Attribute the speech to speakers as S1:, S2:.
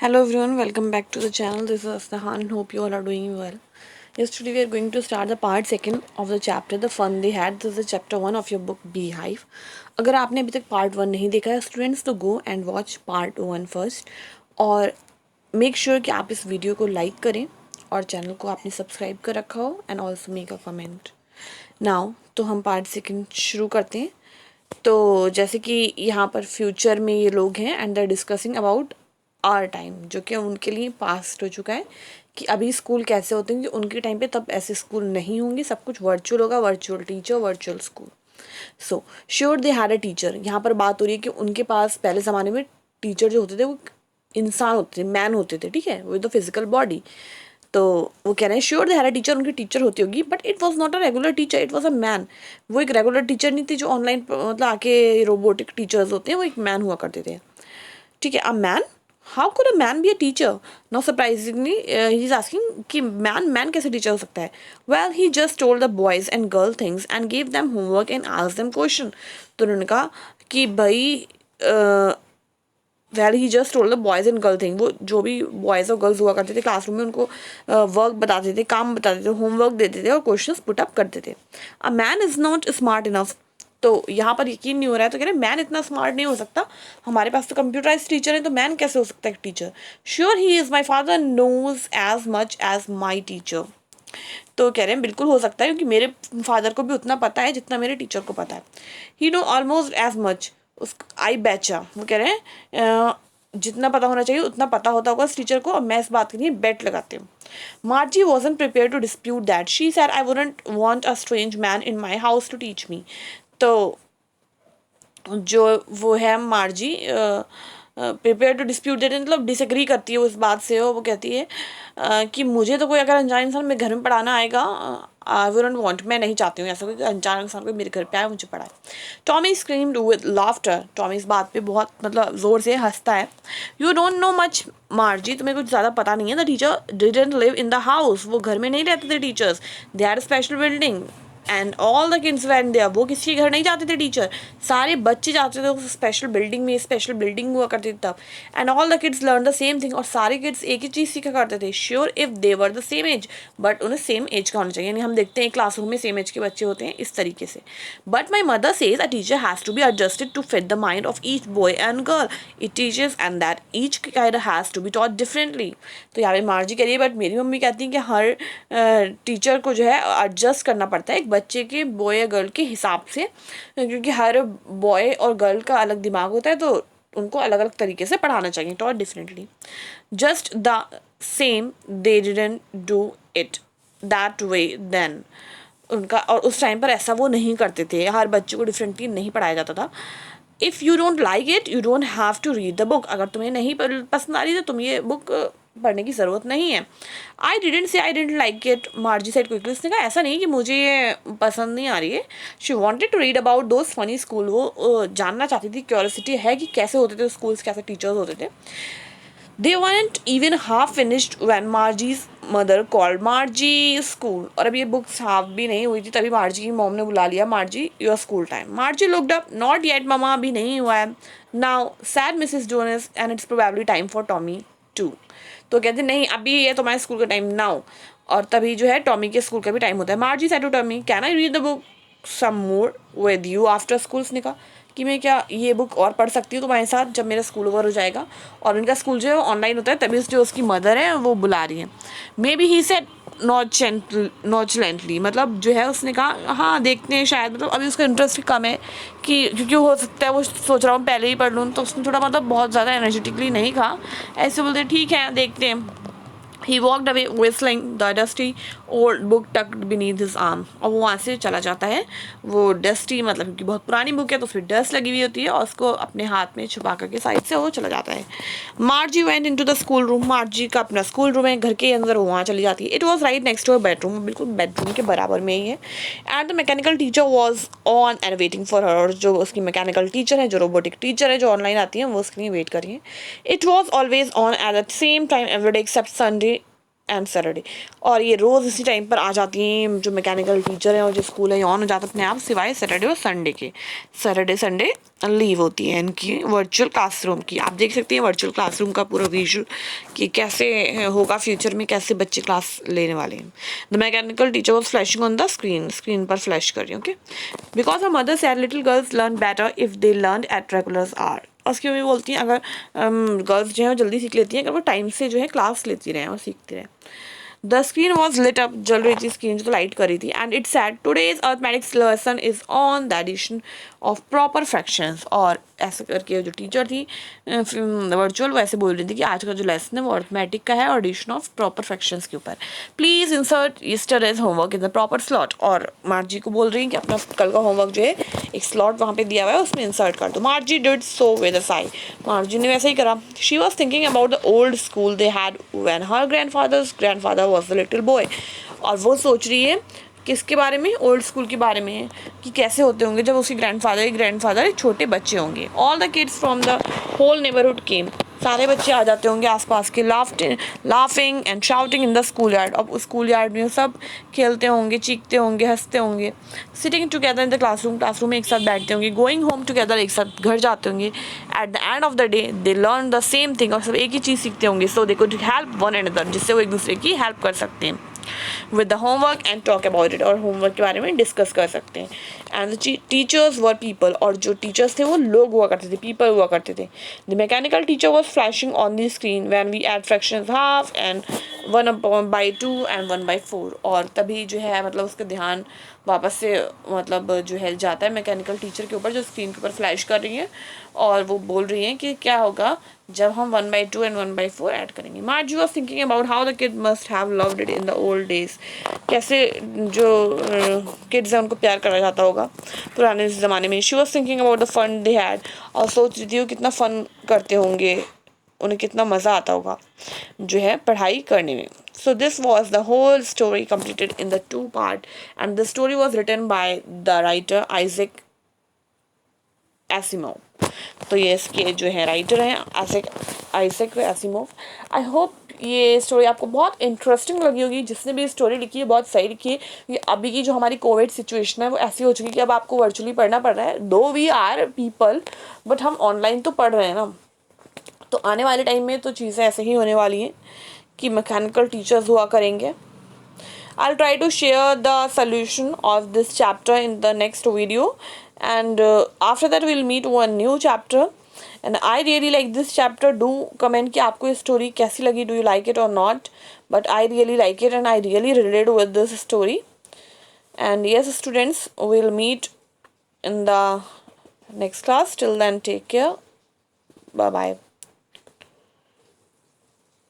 S1: Hello everyone, welcome back to the channel. This is Astahan. Hope you all are doing well. Yes, today we are going to start the part second of the chapter The Fun They Had. This is the chapter 1 of your book Beehive. अगर आपने अभी तक part 1 नहीं देखा है students तो go and watch part 1 first और make sure कि आप इस वीडियो को लाइक करें और चैनल को आपने सब्सक्राइब कर रखा हो and also make a comment. Now तो हम पार्ट सेकंड शुरू करते हैं. तो जैसे कि यहाँ पर फ्यूचर में ये लोग हैं and they are discussing about our time, जो कि उनके लिए पास्ट हो चुका है कि अभी स्कूल कैसे होते हैं कि उनके टाइम पे तब ऐसे स्कूल नहीं होंगे, सब कुछ वर्चुअल होगा, virtual teacher, virtual school. So sure they had a teacher. यहाँ पर बात हो रही है कि उनके पास पहले ज़माने में टीचर जो होते थे वो इंसान होते थे, मैन होते थे, ठीक है, विद द फिजिकल बॉडी. तो वो कह रहे हैं sure they had a teacher, उनकी टीचर होती होगी, but it was not a regular teacher, it was a man. वो एक रेगुलर टीचर नहीं थी जो ऑनलाइन मतलब आके रोबोटिक टीचर्स होते हैं, वो एक मैन हुआ करते थे. ठीक है, a man. How could a man be a teacher? Now surprisingly he is asking कि मैन मैन कैसे टीचर हो सकता है. Well he just told the boys and girl things and give them homework and asked them question. तो उन्होंने कहा कि भाई well he just told the boys and girl thing. वो जो भी बॉयज़ और गर्ल्स हुआ करते थे क्लासरूम में उनको वर्क बताते थे, काम बताते थे, होमवर्क देते थे और क्वेश्चंस पुट अप करते थे. A man is not smart enough. तो यहाँ पर यकीन नहीं हो रहा है, तो कह रहे मैन इतना स्मार्ट नहीं हो सकता, हमारे पास तो कंप्यूटराइज टीचर है, तो मैन कैसे हो सकता है teacher. Sure he is my father knows as much as my teacher. तो कह रहे हैं बिल्कुल हो सकता है क्योंकि मेरे फादर को भी उतना पता है जितना मेरे टीचर को पता है. ही नो ऑलमोस्ट एज मच. उस आई बैचा, वो कह रहे हैं जितना पता होना चाहिए उतना पता होता होगा उस टीचर को, और मैं इस बात के लिए बेट लगाती हूँ. Margie wasn't prepared to dispute that. She said I wouldn't want a strange man in my house to teach me. तो जो वो है Margie prepared to dispute that, मतलब डिसएग्री करती है उस बात से. वो कहती है कि मुझे तो कोई अगर अनजान इंसान मेरे घर में पढ़ाना आएगा, आई वुडंट वांट, मैं नहीं चाहती हूँ ऐसा कोई अनजान इंसान कोई मेरे घर पे आए मुझे पढ़ाए. Tommy screamed with laughter. Tommy इस बात पे बहुत मतलब ज़ोर से हंसता है. You don't know much Margie, तुम्हें कुछ ज़्यादा पता नहीं है. The teacher didn't live in the house. वो घर में नहीं रहते थे teachers. They are special building and all the kids went there. वो किसी के घर नहीं जाते थे टीचर, सारे बच्चे जाते थे उस स्पेशल बिल्डिंग में. स्पेशल बिल्डिंग हुआ करती थी तब. And all the kids learn the same thing. और सारे किड्स एक ही चीज़ सीखा करते थे. Sure if they were the same age, but उन्हें सेम एज का होना चाहिए. यानी हम देखते हैं क्लासरूम में सेम एज के बच्चे होते हैं इस तरीके से. But my mother says a teacher has to be adjusted to fit the mind of each boy and girl. It teachers and that each kind has to be taught differently. तो यहाँ पे मार्जी कह रही है बट मेरी mummy कहती है कि हर टीचर को जो है एडजस्ट करना पड़ता है एक बच्चे के बॉय या गर्ल के हिसाब से, क्योंकि हर बॉय और गर्ल का अलग दिमाग होता है, तो उनको अलग अलग तरीके से पढ़ाना चाहिए, taught differently. Just the same they didn't do it that way then. उनका और उस टाइम पर ऐसा वो नहीं करते थे, हर बच्चे को डिफरेंटली नहीं पढ़ाया जाता था. If you don't like it you don't have to read the book. अगर तुम्हें नहीं पसंद आ रही तो तुम ये बुक पढ़ने की ज़रूरत नहीं है. I didn't say I didn't like it, मार्जी side quickly. उसने कहा ऐसा नहीं कि मुझे ये पसंद नहीं आ रही है. She wanted to read about those funny school. वो जानना चाहती थी, क्यूरियोसिटी है कि कैसे होते थे स्कूल्स, कैसे टीचर्स होते थे. They weren't even half finished when Margie's mother called Margie school. और अब ये बुक्स हाफ भी नहीं हुई थी तभी मार्जी की मॉम ने बुला लिया, मार्जी your school time. मार्जी looked up, not yet mama, अभी नहीं हुआ है. Now said Mrs. Jonas and it's probably time for Tommy too. तो कहते नहीं अभी ये तुम्हारे स्कूल का टाइम नाउ, और तभी जो है टॉमी के स्कूल का भी टाइम होता है. मार्जी said to Tommy, can I read the book some more with you after school. उसने कहा कि मैं क्या ये बुक और पढ़ सकती हूँ तुम्हारे साथ जब मेरा स्कूल ओवर हो जाएगा. और उनका स्कूल जो है ऑनलाइन होता है, तभी जो उसकी मदर है वो बुला रही है. मे बी ही सेड नॉचलेंटली, मतलब जो है उसने कहा हाँ देखते हैं शायद, मतलब अभी उसका इंटरेस्ट कम है कि क्योंकि हो सकता है वो सोच रहा हूँ पहले ही पढ़ लूँ. तो उसने थोड़ा मतलब बहुत ज़्यादा एनर्जेटिकली नहीं कहा, ऐसे बोलते ठीक है देखते हैं. He walked away whistling the dusty old book tucked beneath his arm. और वो वहाँ से चला जाता है. वो डस्टी मतलब क्योंकि बहुत पुरानी बुक है तो उसमें डस्ट लगी हुई होती है, और उसको अपने हाथ में छुपा करके साइड से वो चला जाता है. मार्जी went into the school room. मार्जी का अपना स्कूल रूम है घर के अंदर, वो वहाँ चली जाती है. It was right next to a bedroom, बिल्कुल बेडरूम के बराबर में ही है. And the mechanical teacher was on and waiting for her. और जो उसकी मैकेनिकल टीचर है, जो रोबोटिक टीचर है, जो ऑनलाइन आती है, वो उसके लिए वेट कर रही है. It was always on at the same time every day except Sunday and Saturday. और ये रोज़ इसी टाइम पर आ जाती हैं जो मैकेनिकल टीचर हैं और जो स्कूल है ऑन हो जाता है अपने आप, सिवाय सैटरडे और संडे के। सैटरडे संडे लीव होती है इनकी वर्चुअल क्लासरूम की। आप देख सकते हैं वर्चुअल क्लासरूम का पूरा विजुअल कि कैसे होगा फ्यूचर में, कैसे बच्चे क्लास लेने वाले हैं। The mechanical teacher was flashing on the screen पर फ्लैश कर रही हूँ, okay. Because her mother said little girls learn better if they learn at regular hour. और उसकी मम्मी बोलती हैं अगर गर्ल्स जो है वो जल्दी सीख लेती हैं अगर वो टाइम से जो है क्लास लेती रहें और सीखती रहें। The screen was lit up, जल रही थी स्क्रीन, जो तो लाइट करी थी। And it said today's arithmetics lesson is on the addition of proper fractions. और ऐसे करके जो टीचर थी वर्चुअल, वैसे बोल रही थी कि आज का जो लेसन है वो अर्थमेटिक का है और एडिशन ऑफ प्रॉपर फ्रैक्शंस के ऊपर। Please insert yesterday's homework in the proper slot. और मार्जी को बोल रही हैं कि अपना कल का होमवर्क जो है एक स्लॉट वहाँ पे दिया हुआ है उसमें इंसर्ट कर दो। मार्जी did so with a Sai. मार्जी ने वैसे ही करा। She was thinking about the old school they had when her grandfather was the little boy. और वो सोच रही है किसके बारे में, ओल्ड स्कूल के बारे में, कि कैसे होते होंगे जब उसके ग्रैंडफादर एक छोटे बच्चे होंगे। All the kids from the whole neighbourhood came. सारे बच्चे आ जाते होंगे आसपास के, laughing and shouting in the school yard. अब उस स्कूल यार्ड में सब खेलते होंगे, चीखते होंगे, हंसते होंगे। Sitting together in the classroom में एक साथ बैठते होंगे। गोइंग होम टुगेदर, एक साथ घर जाते होंगे। At the end of the day they learn the same thing, और सब एक ही चीज़ सीखते होंगे। So they could help one another, जिससे वो एक दूसरे की हेल्प कर सकते हैं with the homework and talk about it, और होमवर्क के बारे में डिस्कस कर सकते हैं। And the teachers were people, और जो टीचर्स थे वो लोग हुआ करते थे, पीपल हुआ करते थे। The mechanical teacher was flashing on the screen when we add fractions half and 1/2 and 1/4। और तभी जो है मतलब उसका ध्यान वापस से मतलब जो है जाता है मैकेनिकल टीचर के ऊपर, जो स्क्रीन के ऊपर फ्लैश कर रही हैं और वो बोल रही हैं कि क्या होगा जब हम 1/2 एंड 1/4 ऐड करेंगे। मार्जी was thinking about how the kid must have loved it in the old days. कैसे जो किड्स हैं उनको प्यार करा जाता होगा पुराने ज़माने में। She was thinking about the fun they had, और सोच रही थी वो कितना फ़न करते होंगे, उन्हें कितना मज़ा आता होगा जो है पढ़ाई करने में। So this was the whole story completed in the 2 part, and the story was written by the writer Isaac Asimov. तो ये इसके जो है राइटर हैं आइजैक एसिमोव। आई होप ये स्टोरी आपको बहुत इंटरेस्टिंग लगी होगी। जिसने भी स्टोरी लिखी है बहुत सही लिखी है। ये अभी की जो हमारी कोविड सिचुएशन है वो ऐसी हो चुकी है कि अब आपको वर्चुअली पढ़ना पड़ रहा है। दो वी आर पीपल, बट हम ऑनलाइन तो पढ़ रहे हैं ना। तो आने वाले टाइम में तो चीज़ें ऐसे ही होने वाली हैं कि मैकेनिकल टीचर्स हुआ करेंगे। I'll try to share the solution of this chapter in the next video, and after that we'll meet one new chapter. And I really like this chapter. Do comment कि आपको ये story कैसी लगी, do you like it or not? But I really like it and I really relate with this story. And yes students, we'll meet in the next class. Till then, take care. Bye bye.